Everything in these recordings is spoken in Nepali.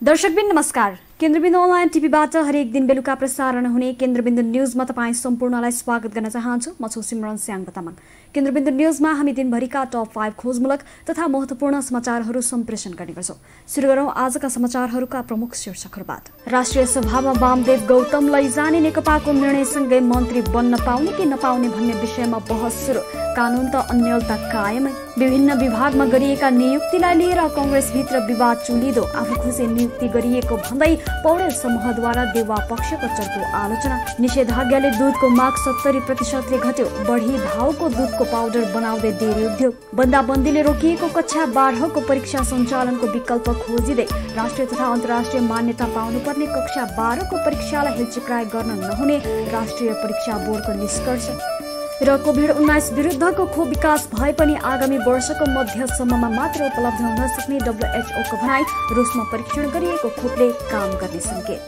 दर्शकबिन नमस्कार। केन्द्रबिन्दु अनलाइन टिभीबाट हरेक दिन बेलुका प्रसारण हुने केन्द्रबिन्दु न्यूजमा तपाईँ सम्पूर्णलाई स्वागत गर्न चाहन्छु। म छु सिमरन स्याङ्ग तामाङ। केन्द्रबिन्दु न्यूजमा हामी दिनभरिका टप 5 खोजमूलक तथा महत्त्वपूर्ण समाचारहरू सम्प्रेषण गर्ने गर्छौं। सुरु गरौं आजका समाचारहरूका प्रमुख शीर्षकहरूबाट। राष्ट्रिय सभामा वामदेव गौतम लैजाने नेकपाको निर्णयसँगै मन्त्री बन्न पाउने कि नपाउने भन्ने विषयमा बहस सुरु। कानून त अन्यलता कायमै। विभिन्न विभागमा गरिएका नियुक्तिलाई लिएर कांग्रेसभित्र विवाद चुलिदो। आफू खुसी नियुक्ति गरिएको भन्दै पौडेल समूहद्वारा देउवा पक्षको चर्को आलोचना। निषेधाज्ञाले दूधको माग 70% घट्यो। बढी भावको दूधको पाउडर बनाउँदै डेरी उद्योग। बन्दाबन्दीले रोकिएको कक्षा 12 को परीक्षा सञ्चालनको विकल्प खोजिँदै राष्ट्रिय तथा अन्तर्राष्ट्रिय मान्यता पाउनुपर्ने कक्षा 12 को परीक्षालाई हेलचिक्राइ गर्न नहुने राष्ट्रिय परीक्षा बोर्डको निष्कर्ष। र कोभिड-19 विरुद्धको खोप विकास भए पनि आगामी वर्षको मध्यसम्ममा मात्र उपलब्ध हुन सक्ने WHO को भनाई। रुसमा परीक्षण गरिएको खोपले काम गर्ने संकेत।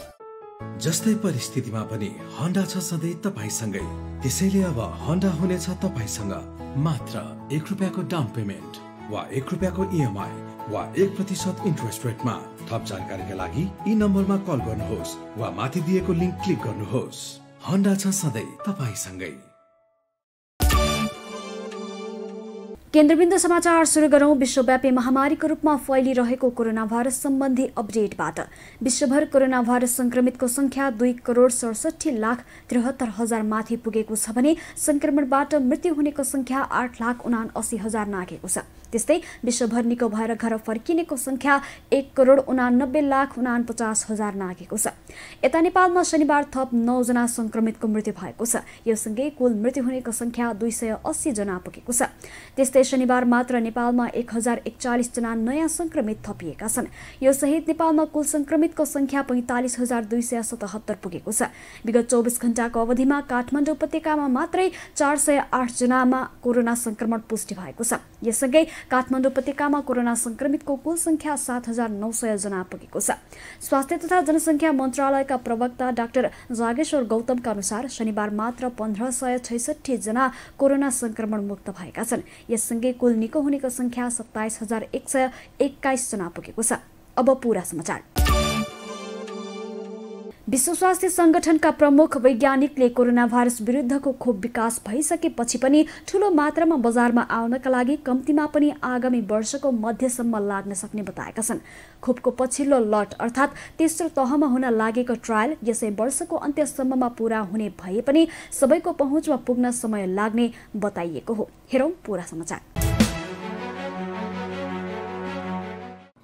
जस्तै परिस्थितिमा पनि होन्डा छ सधैँ तपाईसँगै। त्यसैले अब होन्डा हुनेछ तपाईसँग मात्र 1 रुपैयाँको डाउन पेमेन्ट वा 1 रुपैयाँको EMI वा 1% इन्ट्रेस्ट रेटमा। थप जानकारीका लागि यी नम्बरमा कल गर्नुहोस् वा माथि दिएको लिंक क्लिक गर्नुहोस्। होन्डा छ सधैँ तपाईसँगै। केन्द्रबिन्दु समाचार सुरु गरौं विश्वव्यापी महामारीको रूपमा फैलिरहेको कोरोना भाइरस सम्बन्धी अपडेटबाट। विश्वभर कोरोना भाइरस संक्रमितको संख्या 2,67,73,000 माथि पुगेको छ भने संक्रमणबाट मृत्यु हुनेको संख्या 8,79,000 नाघेको छ। त्यस्तै विश्वभर निको भएर घर फर्किनेको संख्या 1,89,49,50,000 नाघेको छ। यता नेपालमा शनिबार थप 9 जना संक्रमितको मृत्यु भएको छ। यो सँगै कुल मृत्यु हुनेको संख्या 280 जना पुगेको छ। त्यस्तै शनिबार मात्र नेपालमा 1041 जना नयाँ संक्रमित थपिएका छन्। यो सहित नेपालमा कुल संक्रमितको संख्या 45,277 पुगेको छ। विगत 24 घण्टाको अवधिमा काठमाडौँ उपत्यकामा मात्रै 408 जनामा कोरोना संक्रमण पुष्टि भएको छ। यससँगै काठमाडौँ उपत्यकामा कोरोना संक्रमितको कुल संख्या 7,900 जना पुगेको छ। स्वास्थ्य तथा जनसंख्या मन्त्रालयका प्रवक्ता डाक्टर जागेश्वर गौतमका अनुसार शनिबार मात्र 1566 जना कोरोना संक्रमण मुक्त भएका छन्। यससँगै कुल निको हुनेको संख्या 27,121 जना पुगेको छ। अब पूरा समाचार। विश्व स्वास्थ्य संगठनका प्रमुख वैज्ञानिकले कोरोना भाइरस विरुद्धको खोप विकास भइसकेपछि पनि ठूलो मात्रामा बजारमा आउनका लागि कम्तीमा पनि आगामी वर्षको मध्यसम्म लाग्न सक्ने बताएका छन्। खोपको पछिल्लो लट अर्थात् तेस्रो तहमा हुन लागेको ट्रायल यसै वर्षको अन्त्यसम्ममा पूरा हुने भए पनि सबैको पहुँचमा पुग्न समय लाग्ने बताइएको हो। हेरौं पूरा समाचार।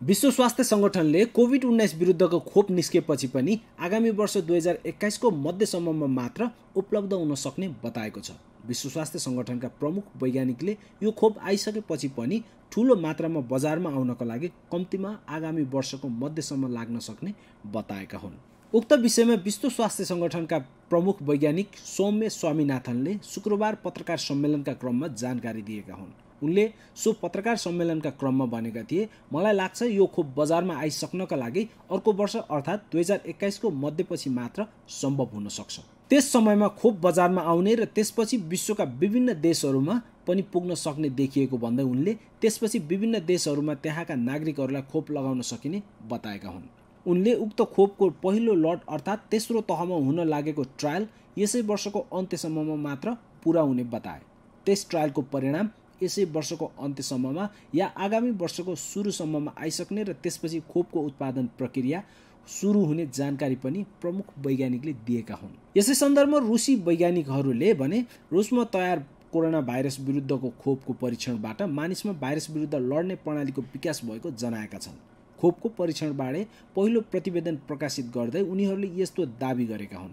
विश्व स्वास्थ्य संगठनले कोभिड-19 विरुद्धको खोप निस्केपछि पनि आगामी वर्ष 2021 को मध्यसम्ममा मात्र उपलब्ध हुन सक्ने बताएको छ। विश्व स्वास्थ्य संगठनका प्रमुख वैज्ञानिकले यो खोप आइसकेपछि पनि ठूलो मात्रामा बजारमा आउनका लागि कम्तीमा आगामी वर्षको मध्यसम्म लाग्न सक्ने बताएका हुन्। उक्त विषयमा विश्व स्वास्थ्य संगठनका प्रमुख वैज्ञानिक सौम्य स्वामीनाथनले शुक्रबार पत्रकार सम्मेलनका क्रममा जानकारी दिएका हुन्। उनले सो पत्रकार सम्मेलनका क्रममा भनेका थिए, मलाई लाग्छ यो खोप बजारमा आइसक्नका लागि अर्को वर्ष अर्थात् 2021 को मध्यपछि मात्र सम्भव हुन सक्छ। त्यस समयमा खोप बजारमा आउने र त्यसपछि विश्वका विभिन्न देशहरूमा पनि पुग्न सक्ने देखिएको भन्दै उनले त्यसपछि विभिन्न देशहरूमा त्यहाँका नागरिकहरूलाई खोप लगाउन सकिने बताएका हुन्। उनले उक्त खोपको पहिलो लट अर्थात् तेस्रो तहमा हुन लागेको ट्रायल यसै वर्षको अन्त्यसम्ममा मात्र पूरा हुने बताए। त्यस ट्रायलको परिणाम यसै वर्षको अन्त्यसम्ममा या आगामी वर्षको सुरुसम्ममा आइसक्ने र त्यसपछि खोपको उत्पादन प्रक्रिया सुरु हुने जानकारी पनि प्रमुख वैज्ञानिकले दिएका हुन्। यसै सन्दर्भमा रुसी वैज्ञानिकहरूले भने रुसमा तयार कोरोना भाइरस विरुद्धको खोपको परीक्षणबाट मानिसमा भाइरस विरुद्ध लड्ने प्रणालीको विकास भएको जनाएका छन्। खोपको परीक्षणबारे पहिलो प्रतिवेदन प्रकाशित गर्दै उनीहरूले यस्तो दाबी गरेका हुन्।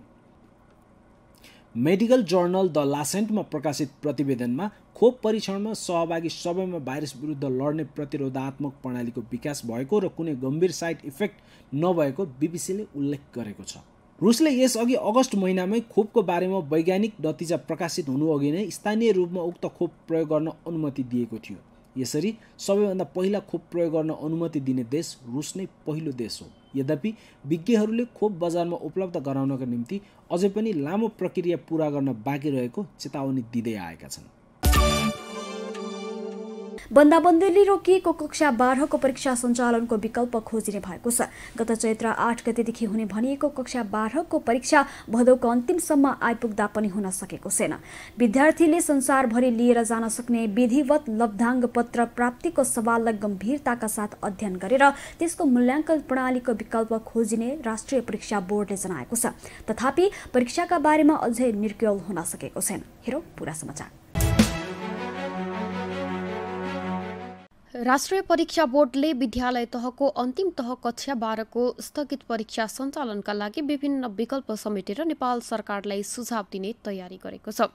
मेडिकल जर्नल द लासेन्टमा प्रकाशित प्रतिवेदनमा खोप परीक्षणमा सहभागी सबैमा भाइरस विरुद्ध लड्ने प्रतिरोधात्मक प्रणालीको विकास भएको र कुनै गम्भीर साइड इफेक्ट नभएको बीबीसीले उल्लेख गरेको छ। रुसले यसअघि अगस्त महिनामै खोपको बारेमा वैज्ञानिक नतिजा प्रकाशित हुनुअघि नै स्थानीय रूपमा उक्त खोप प्रयोग गर्न अनुमति दिएको थियो। यसरी सबैभन्दा पहिला खोप प्रयोग गर्न अनुमति दिने देश रुस नै पहिलो देश हो। यद्यपि विज्ञहरूले खोप बजारमा उपलब्ध गराउनका निम्ति अझै पनि लामो प्रक्रिया पूरा गर्न बाँकी रहेको चेतावनी दिँदै आएका छन्। बन्दाबन्दीले रोकिएको कक्षा 12 को परीक्षा सञ्चालनको विकल्प खोजिने भएको छ। गत चैत्र 8 गतेदेखि हुने भनिएको कक्षा 12 को परीक्षा भदौको अन्तिमसम्म आइपुग्दा पनि हुन सकेको छैन। विद्यार्थीले संसारभरि लिएर जान सक्ने विधिवत लब्धाङ्ग पत्र प्राप्तिको सवाललाई गम्भीरताका साथ अध्ययन गरेर त्यसको मूल्याङ्कन प्रणालीको विकल्प खोजिने राष्ट्रिय परीक्षा बोर्डले जनाएको छ। तथापि परीक्षाका बारेमा अझै निर्क्युल हुन सकेको छैन। हेरौँ पूरा समाचार। राष्ट्रिय परीक्षा बोर्डले विद्यालय तहको अन्तिम तह कक्षा 12 को स्थगित परीक्षा सञ्चालनका लागि विभिन्न विकल्प समेटेर नेपाल सरकारलाई सुझाव दिने तयारी गरेको छ।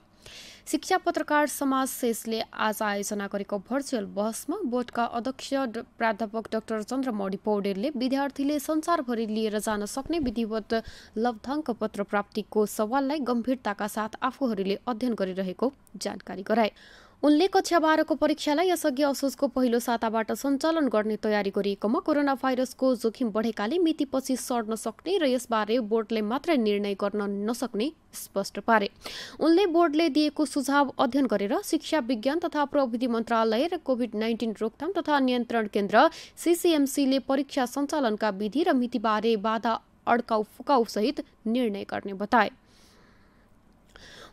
शिक्षा पत्रकार समाज शेषले आज आयोजना गरेको भर्चुअल बहसमा बोर्डका अध्यक्ष प्राध्यापक डाक्टर चन्द्रमौली पौडेलले विद्यार्थीले संसारभरि लिएर जान सक्ने विधिवत लब्धाङ्क पत्र प्राप्तिको सवाललाई गम्भीरताका साथ आफूहरूले अध्ययन गरिरहेको जानकारी गराए। उनले कक्षा 12 को परीक्षालाई यसअघि असोजको पहिलो साताबाट सञ्चालन गर्ने तयारी गरिएकोमा कोरोना भाइरसको जोखिम बढेकाले मिति पछि सर्न सक्ने र यसबारे बोर्डले मात्रै निर्णय गर्न नसक्ने स्पष्ट पारे। उनले बोर्डले दिएको सुझाव अध्ययन गरेर शिक्षा विज्ञान तथा प्रविधि मन्त्रालय र कोभिड-19 रोकथाम तथा नियन्त्रण केन्द्र CCMCले परीक्षा सञ्चालनका विधि र मितिबारे बाधा अड्काउ फुकाउ सहित निर्णय गर्ने बताए।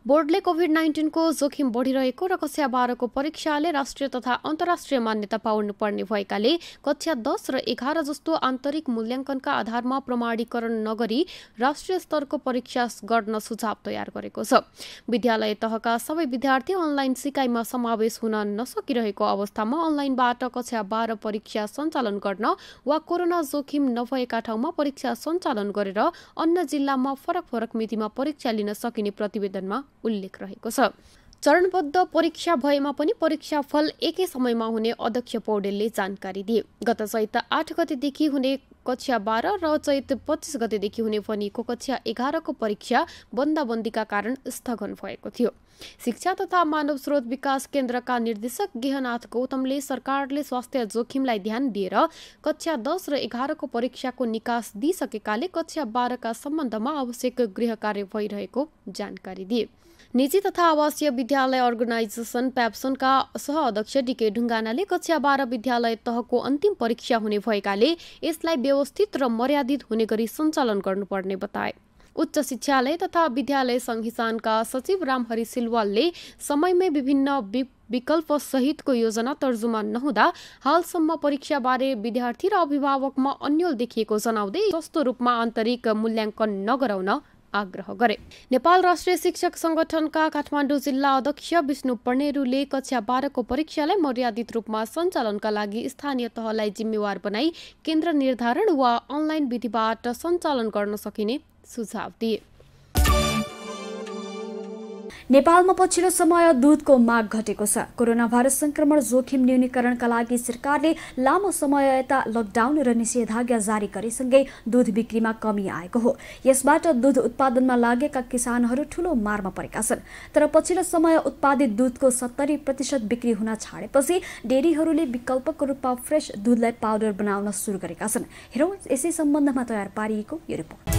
बोर्डले कोभिड-19 को जोखिम बढ़िरहेको र कक्षा 12 को परीक्षाले राष्ट्रिय तथा अन्तर्राष्ट्रिय मान्यता पाउनुपर्ने भएकाले कक्षा 10 र 11 जस्तो आन्तरिक मूल्याङ्कनका आधारमा प्रमाणीकरण नगरी राष्ट्रिय स्तरको परीक्षा गर्न सुझाव तयार गरेको छ। विद्यालय तहका सबै विद्यार्थी अनलाइन सिकाइमा समावेश हुन नसकिरहेको अवस्थामा अनलाइनबाट कक्षा 12 परीक्षा सञ्चालन गर्न वा कोरोना जोखिम नभएका ठाउँमा परीक्षा सञ्चालन गरेर अन्य जिल्लामा फरक फरक मितिमा परीक्षा लिन सकिने प्रतिवेदनमा उल्लेख रहेको छ। चरणबद्ध परीक्षा भएमा पनि परीक्षा फल एकै समयमा हुने अध्यक्ष पौडेलले जानकारी दिए। गत चैत 8 गतेदेखि हुने कक्षा 12 र चैत 25 गतेदेखि हुने भनिएको कक्षा 11 को परीक्षा बन्दाबन्दीका कारण स्थगन भएको थियो। शिक्षा तथा मानव स्रोत विकास केन्द्रका निर्देशक गेहनाथ गौतमले सरकारले स्वास्थ्य जोखिमलाई ध्यान दिएर कक्षा 10 र 11 को परीक्षाको निकास दिइसकेकाले कक्षा 12 का सम्बन्धमा आवश्यक गृह कार्य भइरहेको जानकारी दिए। निजी तथा आवासीय विद्यालय अर्गनाइजेसन प्याप्सनका सह-अध्यक्ष डीके ढुङ्गानाले कक्षा 12 विद्यालय तहको अन्तिम परीक्षा हुने भएकाले यसलाई व्यवस्थित र मर्यादित हुने गरी सञ्चालन गर्नुपर्ने बताए। उच्च शिक्षालय तथा विद्यालय संहितानका सचिव रामहरि सिलवालले समयमै विभिन्न विकल्प सहितको योजना तर्जुमा नहुँदा हालसम्म परीक्षाबारे विद्यार्थी र अभिभावकमा अन्यल देखिएको जनाउँदै सस्तो रूपमा आन्तरिक मूल्याङ्कन नगराउन आग्रह गरे। नेपाल राष्ट्रिय शिक्षक संगठनका काठमाडौँ जिल्ला अध्यक्ष विष्णु पर्नेरुले कक्षा 12 को परीक्षालाई मर्यादित रूपमा सञ्चालनका लागि स्थानीय तहलाई जिम्मेवार बनाई केन्द्र निर्धारण वा अनलाइन विधिबाट सञ्चालन गर्न सकिने सुझाव दिए। नेपालमा पछिल्लो समय दूधको माग घटेको छ। कोरोना भाइरस संक्रमण जोखिम न्यूनीकरणका लागि सरकारले लामो समय यता लकडाउन र निषेधाज्ञा जारी गरेसँगै दूध बिक्रीमा कमी आएको हो। यसबाट दूध उत्पादनमा लागेका किसानहरू ठूलो मारमा परेका छन्। तर पछिल्लो समय उत्पादित दूधको 70% बिक्री हुन छाडेपछि डेरीहरूले विकल्पको रूपमा फ्रेश दूधलाई पाउडर बनाउन सुरु गरेका छन्। हेरौँ यसै सम्बन्धमा तयार पारिएको यो रिपोर्ट।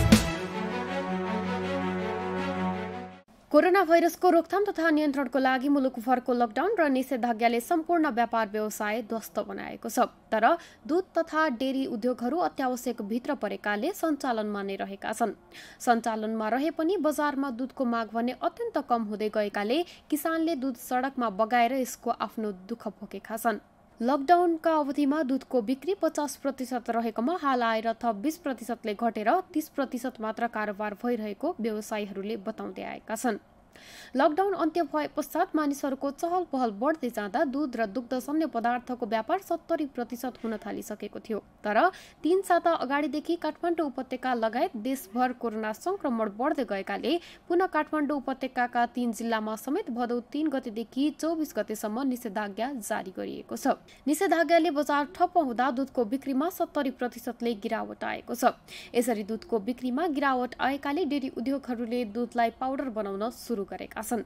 कोरोना भाइरसको रोकथाम तथा नियन्त्रणको लागि मुलुकभरको लकडाउन र निषेधाज्ञाले सम्पूर्ण व्यापार व्यवसाय ध्वस्त बनाएको छ। तर दूध तथा डेरी उद्योगहरू अत्यावश्यक भित्र परेकाले सञ्चालनमा नै रहेका छन्। सञ्चालनमा रहे पनि बजारमा दूधको माग भने अत्यन्त कम हुँदै गएकाले किसानले दूध सडकमा बगाएर यसको आफ्नो दुःख भोगेका छन्। लकडाउनका अवधिमा दूधको बिक्री 50% रहेकोमा हाल आएर थप 20%ले घटेर 30% मात्र कारोबार भइरहेको व्यवसायीहरूले बताउँदै आएका छन्। लकडाउन अन्त्य भए पश्चात मानिसहरूको चहल पहल बढ्दै जाँदा दूध र दुग्धजन्य पदार्थको व्यापार 70% हुन थालिसकेको थियो। तर 3 साता अगाडिदेखि काठमाडौँ उपत्यका लगायत देशभर कोरोना संक्रमण बढ्दै गएकाले पुनः काठमाडौँ उपत्यकाका 3 जिल्लामा समेत भदौ 3 गतेदेखि 24 गतेसम्म निषेधाज्ञा जारी गरिएको छ। निषेधाज्ञाले बजार ठप्प हुँदा दूधको बिक्रीमा 70%ले गिरावट आएको छ। यसरी दूधको बिक्रीमा गिरावट आएकाले डेरी उद्योगहरूले दूधलाई पाउडर बनाउन सुरु गरेका छन्।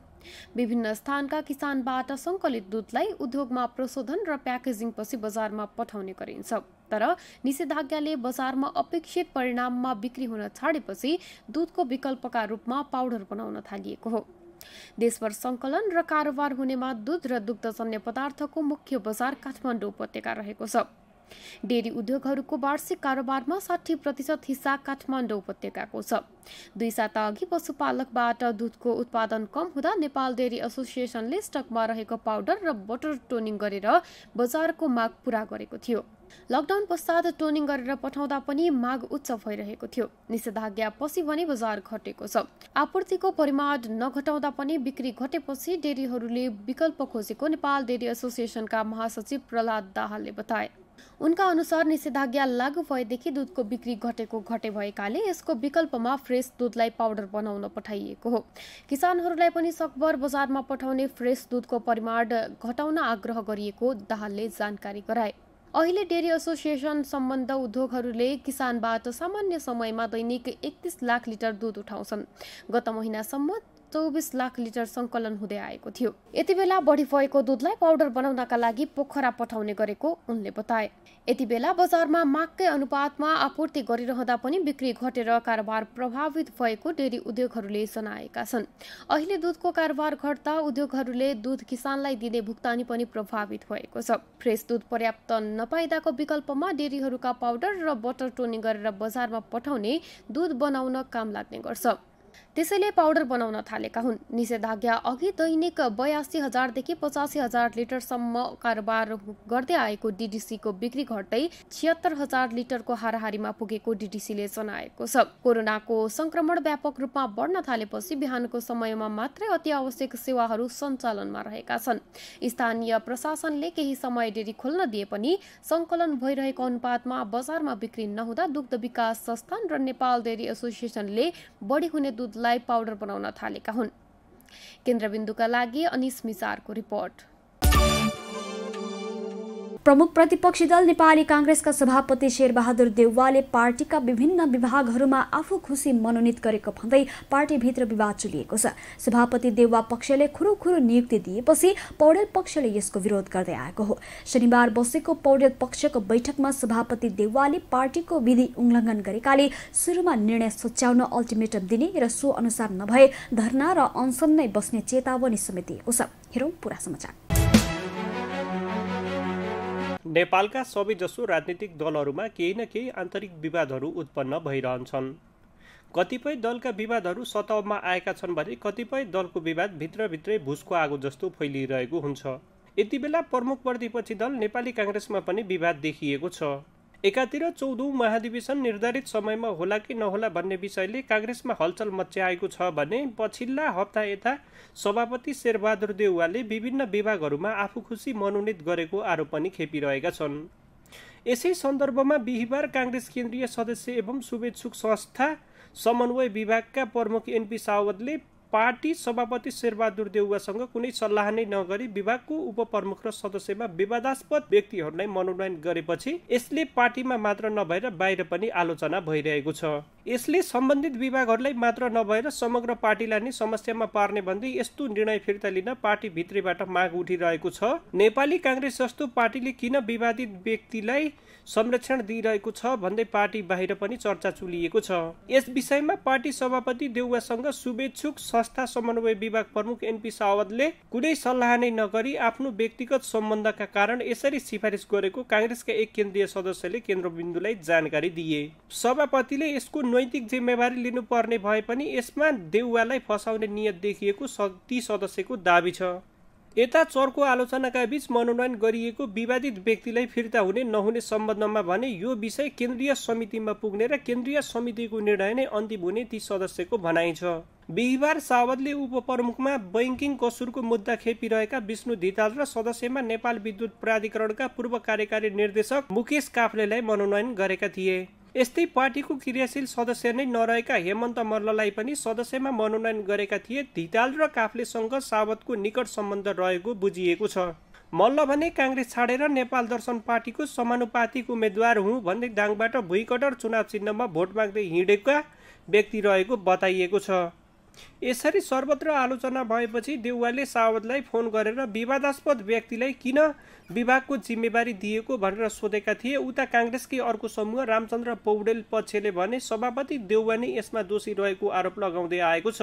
विभिन्न स्थानका किसानबाट संकलित दूधलाई उद्योगमा प्रशोधन र प्याकेजिङ पछि बजारमा पठाउने गरिन्छ। तर निषेधाज्ञाले बजारमा अपेक्षित परिणाममा बिक्री हुन छाडेपछि दूधको विकल्पका रूपमा पाउडर बनाउन थालिएको हो। देशभर सङ्कलन र कारोबार हुनेमा दूध र दुग्धजन्य पदार्थको मुख्य बजार काठमाडौँ उपत्यका रहेको छ। डेरी उद्योगहरूको वार्षिक कारोबारमा 60% हिस्सा काठमाडौँ उपत्यकाको छ। 2 साता अघि पशुपालकबाट दुधको उत्पादन कम हुँदा नेपाल डेरी एसोसिएसनले स्टकमा रहेको पाउडर र बटर टोनिङ गरेर बजारको माग पूरा गरेको थियो। लकडाउन पश्चात टोनिङ गरेर पठाउँदा पनि माग उच्च भइरहेको थियो। निषेधाज्ञा पछि भने बजार घटेको छ। आपूर्तिको परिमाण नघटाउँदा पनि बिक्री घटेपछि डेरीहरूले विकल्प खोजेको नेपाल डेरी एसोसिएसनका महासचिव प्रहलाद दाहालले बताए। उनका अनुसार निषेधाज्ञा लागू भएदेखि दुधको बिक्री घटे भएकाले यसको विकल्पमा फ्रेस दुधलाई पाउडर बनाउन पठाइएको हो। किसानहरूलाई पनि सकभर बजारमा पठाउने फ्रेस दुधको परिमाण घटाउन आग्रह गरिएको दाहालले जानकारी गराए। अहिले डेरी एसोसिएसन सम्बन्ध उद्योगहरूले किसानबाट सामान्य समयमा दैनिक 31 लाख लिटर दुध उठाउँछन्। गत महिनासम्म 24 लाख लिटर सङ्कलन हुँदै आएको थियो। यति बेला बढी भएको दुधलाई पाउडर बनाउनका लागि पोखरा पठाउने गरेको उनले बताए। यति बेला बजारमा मागकै अनुपातमा आपूर्ति गरिरहँदा पनि बिक्री घटेर कारोबार प्रभावित भएको डेरी उद्योगहरूले जनाएका छन्। अहिले दुधको कारोबार घट्दा उद्योगहरूले दुध किसानलाई दिने भुक्तानी पनि प्रभावित भएको छ। फ्रेस दुध पर्याप्त नपाइदाको विकल्पमा डेरीहरूका पाउडर र बटर टोनिङ गरेर बजारमा पठाउने दुध बनाउन काम लाग्ने गर्छ। त्यसैले पाउडर बनाउन थालेका हुन्। निषेधाज्ञा अघि दैनिक 82,000 देखि 85,000 लिटरसम्म कारोबार गर्दै आएको डीडीसीको बिक्री घट्दै 76,000 लिटरको हाराहारीमा पुगेको डीडीसीले जनाएको छ। कोरोनाको संक्रमण व्यापक रूपमा बढ्न थालेपछि बिहानको समयमा मात्रै अति आवश्यक सेवाहरू सञ्चालनमा रहेका छन्। स्थानीय प्रशासनले केही समय डेरी खोल्न दिए पनि सङ्कलन भइरहेको अनुपातमा बजारमा बिक्री नहुँदा दुग्ध विकास संस्थान र नेपाल डेरी एसोसिएसनले बढी हुने दुधलाई पाउडर बनाउन थालेका हुन्। केन्द्रबिन्दुका लागि अनिस मिसारको रिपोर्ट। प्रमुख प्रतिपक्षी दल नेपाली कांग्रेसका सभापति शेरबहादुर देउवाले पार्टीका विभिन्न विभागहरूमा आफू खुसी मनोनित गरेको भन्दै पार्टीभित्र विवाद चुलिएको छ। सभापति देउवा पक्षले खुरुखुरु नियुक्ति दिएपछि पौडेल पक्षले यसको विरोध गर्दै आएको हो। शनिबार बसेको पौडेल पक्षको बैठकमा सभापति देउवाले पार्टीको विधि उल्लङ्घन गरेकाले सुरुमा निर्णय सच्याउन अल्टिमेटम दिने र सो अनुसार नभए धरना र अनसन नै बस्ने चेतावनी समेत दिएको छ। हेरौं पूरा समाचार। नेपालका सबैजसो राजनीतिक दलहरूमा केही न केही आन्तरिक विवादहरू उत्पन्न भइरहन्छन्। कतिपय दलका विवादहरू सतहमा आएका छन् भने कतिपय दलको विवाद भित्रभित्रै भुसको आगो जस्तो फैलिरहेको हुन्छ। यति बेला प्रमुख प्रतिपक्षी दल नेपाली कांग्रेसमा पनि विवाद देखिएको छ। एकातिर 14औं महाधिवेशन निर्धारित समयमा होला कि नहोला भन्ने विषयले कांग्रेसमा हलचल मच्चाएको छ भने पछिल्ला हप्ता यता सभापति शेरबहादुर देउवाले विभिन्न विभागहरूमा आफू खुसी मनोनित गरेको आरोप पनि खेपिरहेका छन्। यसै सन्दर्भमा बिहिबार कांग्रेस केन्द्रीय सदस्य एवं शुभेच्छुक संस्था समन्वय विभागका प्रमुख एनपी सावतले पार्टी सभापति शेरबहादुर देउवासँग कुनै सल्लाह नै नगरी विभागको उपप्रमुख र सदस्यमा विवादास्पद व्यक्तिहरूलाई मनोनयन गरेपछि यसले पार्टीमा मात्र नभएर बाहिर पनि आलोचना भइरहेको छ। यसले सम्बन्धित विभागहरूलाई मात्र नभएर समग्र पार्टीलाई नै समस्यामा पार्ने भन्दै यस्तो निर्णय फिर्ता लिन पार्टी भित्रैबाट माग उठिरहेको छ। नेपाली कांग्रेस जस्तो पार्टीले किन विवादित व्यक्तिलाई संरक्षण दिइरहेको छ भन्दै पार्टी बाहिर पनि चर्चा चुलिएको छ। यस विषयमा पार्टी सभापति देउवासँग शुभेच्छुक संस्था समन्वय विभाग प्रमुख एनपी सावतले कुनै सल्लाह नै नगरी आफ्नो व्यक्तिगत सम्बन्धका कारण यसरी सिफारिस गरेको कांग्रेसका एक केन्द्रीय सदस्यले केन्द्रबिन्दुलाई जानकारी दिए। सभापतिले यसको नैतिक जिम्मेवारी लिनुपर्ने भए पनि यसमा देउवालाई फसाउने नियत देखिएको ती सदस्यको दाबी छ। यता चर्को आलोचनाका बीच मनोनयन गरिएको विवादित व्यक्तिलाई फिर्ता हुने नहुने सम्बन्धमा भने यो विषय केन्द्रीय समितिमा पुग्ने र केन्द्रीय समितिको निर्णय नै अन्तिम हुने ती सदस्यको भनाइ छ। बिहिबार सावतले उपप्रमुखमा बैंकिङ कसुरको मुद्दा खेपिरहेका विष्णु धिताल र सदस्यमा नेपाल विद्युत प्राधिकरणका पूर्व कार्यकारी निर्देशक मुकेश काफ्लेलाई मनोनयन गरेका थिए। यस्तै पार्टीको क्रियाशील सदस्य नै नरहेका हेमन्त मल्ललाई पनि सदस्यमा मनोनयन गरेका थिए। धिताल र काफ्लेसँग सावतको निकट सम्बन्ध रहेको बुझिएको छ। मल्ल भने कांग्रेस छाडेर नेपाल दर्शन पार्टीको समानुपातिक उम्मेद्वार हुँ भन्दै दाङबाट भुइँकटर चुनाव चिन्हमा भोट माग्दै हिँडेका व्यक्ति रहेको बताइएको छ। यसरी सर्वत्र आलोचना भएपछि देउवाले सावतलाई फोन गरेर विवादास्पद व्यक्तिलाई किन विभागको जिम्मेवारी दिएको भनेर सोधेका थिए। उता कांग्रेसकै अर्को समूह रामचन्द्र पौडेल पक्षले भने सभापति देउवा नै यसमा दोषी रहेको आरोप लगाउँदै आएको छ।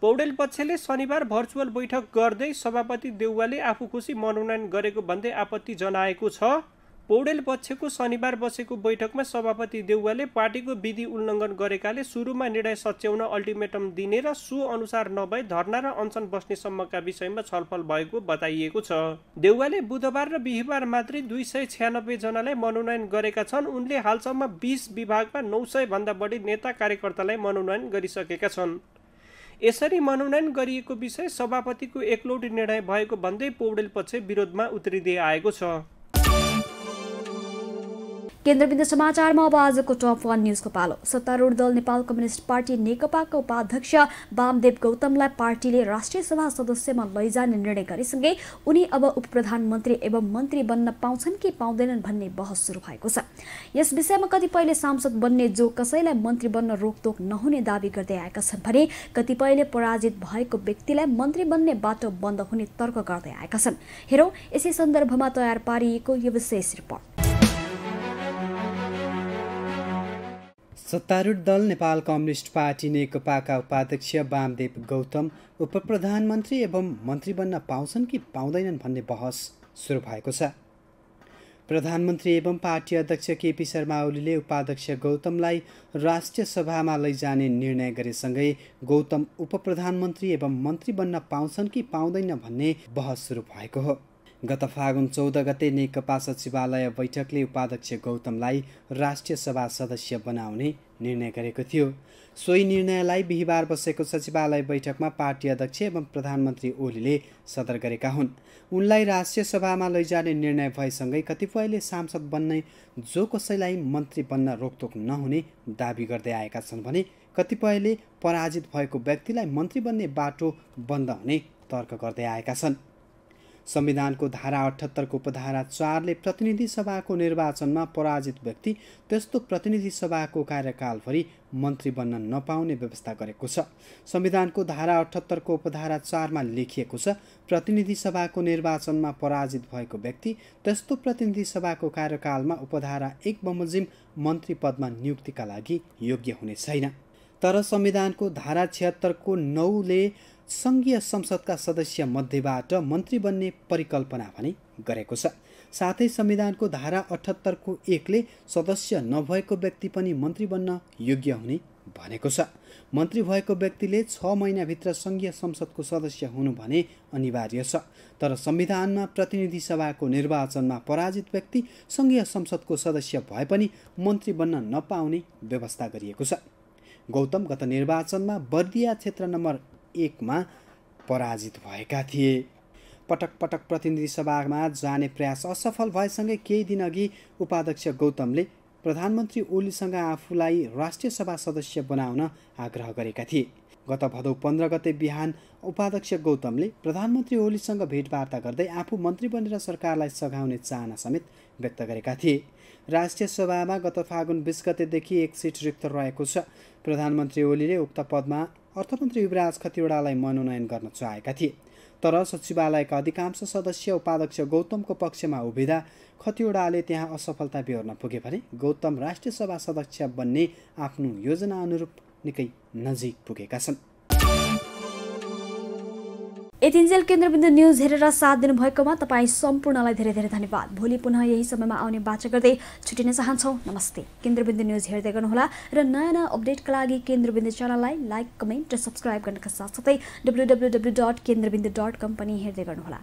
पौडेल पक्षले शनिबार भर्चुअल बैठक गर्दै सभापति देउवाले आफू खुसी मनोनयन गरेको भन्दै आपत्ति जनाएको छ। पौडेल पक्षको शनिबार बसेको बैठकमा सभापति देउवाले पार्टीको विधि उल्लङ्घन गरेकाले सुरुमा निर्णय सच्याउन अल्टिमेटम दिने र सो अनुसार नभई धरना र अनसन बस्ने सम्मका विषयमा छलफल भएको बताइएको छ। देउवाले बुधबार र बिहिबार मात्रै 296 जनालाई मनोनयन गरेका छन्। उनले हालसम्म 20 विभागमा 900 भन्दा बढी नेता कार्यकर्तालाई मनोनयन गरिसकेका छन्। यसरी मनोनयन गरिएको विषय सभापतिको एकलौटी निर्णय भएको भन्दै पौडेल पक्ष विरोधमा उत्रिँदै आएको छ। केन्द्रबिन्दु समाचारमा अब आजको टप 1 न्युजको पालो। सत्तारूढ दल नेपाल कम्युनिस्ट पार्टी नेकपाका उपाध्यक्ष वामदेव गौतमलाई पार्टीले राष्ट्रिय सभा सदस्यमा लैजाने निर्णय गरेसँगै उनी अब उपप्रधानमन्त्री एवं मन्त्री बन्न पाउँछन् कि पाउँदैनन् भन्ने बहस सुरु भएको छ। यस विषयमा कतिपयले सांसद बन्ने जो कसैलाई मन्त्री बन्न रोकटोक नहुने दावी गर्दै आएका छन् भने कतिपयले पराजित भएको व्यक्तिलाई मन्त्री बन्ने बाटो बन्द हुने तर्क गर्दै आएका छन्। हेरौँ यसै सन्दर्भमा तयार पारिएको यो विशेष रिपोर्ट। सत्तारूढ दल नेपाल कम्युनिस्ट पार्टी नेकपाका उपाध्यक्ष वामदेव गौतम उपप्रधानमन्त्री एवं मन्त्री बन्न पाउँछन् कि पाउँदैनन् भन्ने बहस सुरु भएको छ। प्रधानमन्त्री एवं पार्टी अध्यक्ष केपी शर्मा ओलीले उपाध्यक्ष गौतमलाई राष्ट्रिय सभामा लैजाने निर्णय गरेसँगै गौतम उपप्रधानमन्त्री एवं मन्त्री बन्न पाउँछन् कि पाउँदैन भन्ने बहस सुरु भएको हो। गत फागुन 14 गते नेकपा सचिवालय बैठकले उपाध्यक्ष गौतमलाई राष्ट्रिय सभा सदस्य बनाउने निर्णय गरेको थियो। सोही निर्णयलाई बिहिबार बसेको सचिवालय बैठकमा पार्टी अध्यक्ष एवं प्रधानमन्त्री ओलीले सदर गरेका हुन्। उनलाई राष्ट्रिय सभामा लैजाने निर्णय भएसँगै कतिपयले सांसद बन्ने जो कसैलाई मन्त्री बन्न रोकटोक नहुने दावी गर्दै आएका छन् भने कतिपयले पराजित भएको व्यक्तिलाई मन्त्री बन्ने बाटो बन्द हुने तर्क गर्दै आएका छन्। संविधानको धारा 78 को उपधारा 4 ले प्रतिनिधि सभाको निर्वाचनमा पराजित व्यक्ति त्यस्तो प्रतिनिधि सभाको कार्यकालभरि मन्त्री बन्न नपाउने व्यवस्था गरेको छ। संविधानको धारा 78 को उपधारा 4 मा लेखिएको छ, प्रतिनिधि सभाको निर्वाचनमा पराजित भएको व्यक्ति त्यस्तो प्रतिनिधि सभाको कार्यकालमा उपधारा 1 बमोजिम मन्त्री पदमा नियुक्तिका लागि योग्य हुने छैन। तर संविधानको धारा 76 को 9 ले संघीय संसदका सदस्य मध्येबाट मन्त्री बन्ने परिकल्पना भने गरेको छ। साथै संविधानको धारा 78 को 1 ले सदस्य नभएको व्यक्ति पनि मन्त्री बन्न योग्य हुने भनेको छ। मन्त्री भएको व्यक्तिले 6 महिनाभित्र संघीय संसदको सदस्य हुनु भने अनिवार्य छ। तर संविधानमा प्रतिनिधि सभाको निर्वाचनमा पराजित व्यक्ति संघीय संसदको सदस्य भए पनि मन्त्री बन्न नपाउने व्यवस्था गरिएको छ। गौतम गत निर्वाचनमा बर्दिया क्षेत्र नम्बर 1 मा पराजित भएका थिए। पटक पटक प्रतिनिधि सभामा जाने प्रयास असफल भएसँगै केही दिन अघि उपाध्यक्ष गौतमले प्रधानमन्त्री ओलीसँग आफूलाई राष्ट्रिय सभा सदस्य बनाउन आग्रह गरेका थिए। गत भदौ 15 गते बिहान उपाध्यक्ष गौतमले प्रधानमन्त्री ओलीसँग भेटवार्ता गर्दै आफू मन्त्री बनेर सरकारलाई सघाउने चाहना समेत व्यक्त गरेका थिए। राष्ट्रिय सभामा गत फागुन 20 गतेदेखि 1 सिट रिक्त रहेको छ। प्रधानमन्त्री ओलीले उक्त पदमा अर्थमन्त्री युवराज खतिवडालाई मनोनयन गर्न चाहेका थिए। तर सचिवालयका अधिकांश सदस्य उपाध्यक्ष गौतमको पक्षमा उभिँदा खतिवडाले त्यहाँ असफलता बेहोर्न पुगे भने गौतम राष्ट्रिय सभा सदस्य बन्ने आफ्नो योजना अनुरूप निकै नजिक पुगेका छन्। यतिन्जेल केन्द्रबिन्दु न्युज हेरेर साथ दिनुभएकोमा तपाईँ सम्पूर्णलाई धेरै धेरै धन्यवाद। भोलि पुनः यही समयमा आउने बाचा गर्दै छुटिन चाहन्छौँ। नमस्ते। केन्द्रबिन्दु न्युज हेर्दै गर्नुहोला र नयाँ अपडेटका लागि केन्द्रबिन्दु च्यानललाई लाइक, कमेन्ट र सब्स्क्राइब गर्नका साथसाथै www.kendrabindu.com पनि हेर्दै गर्नुहोला।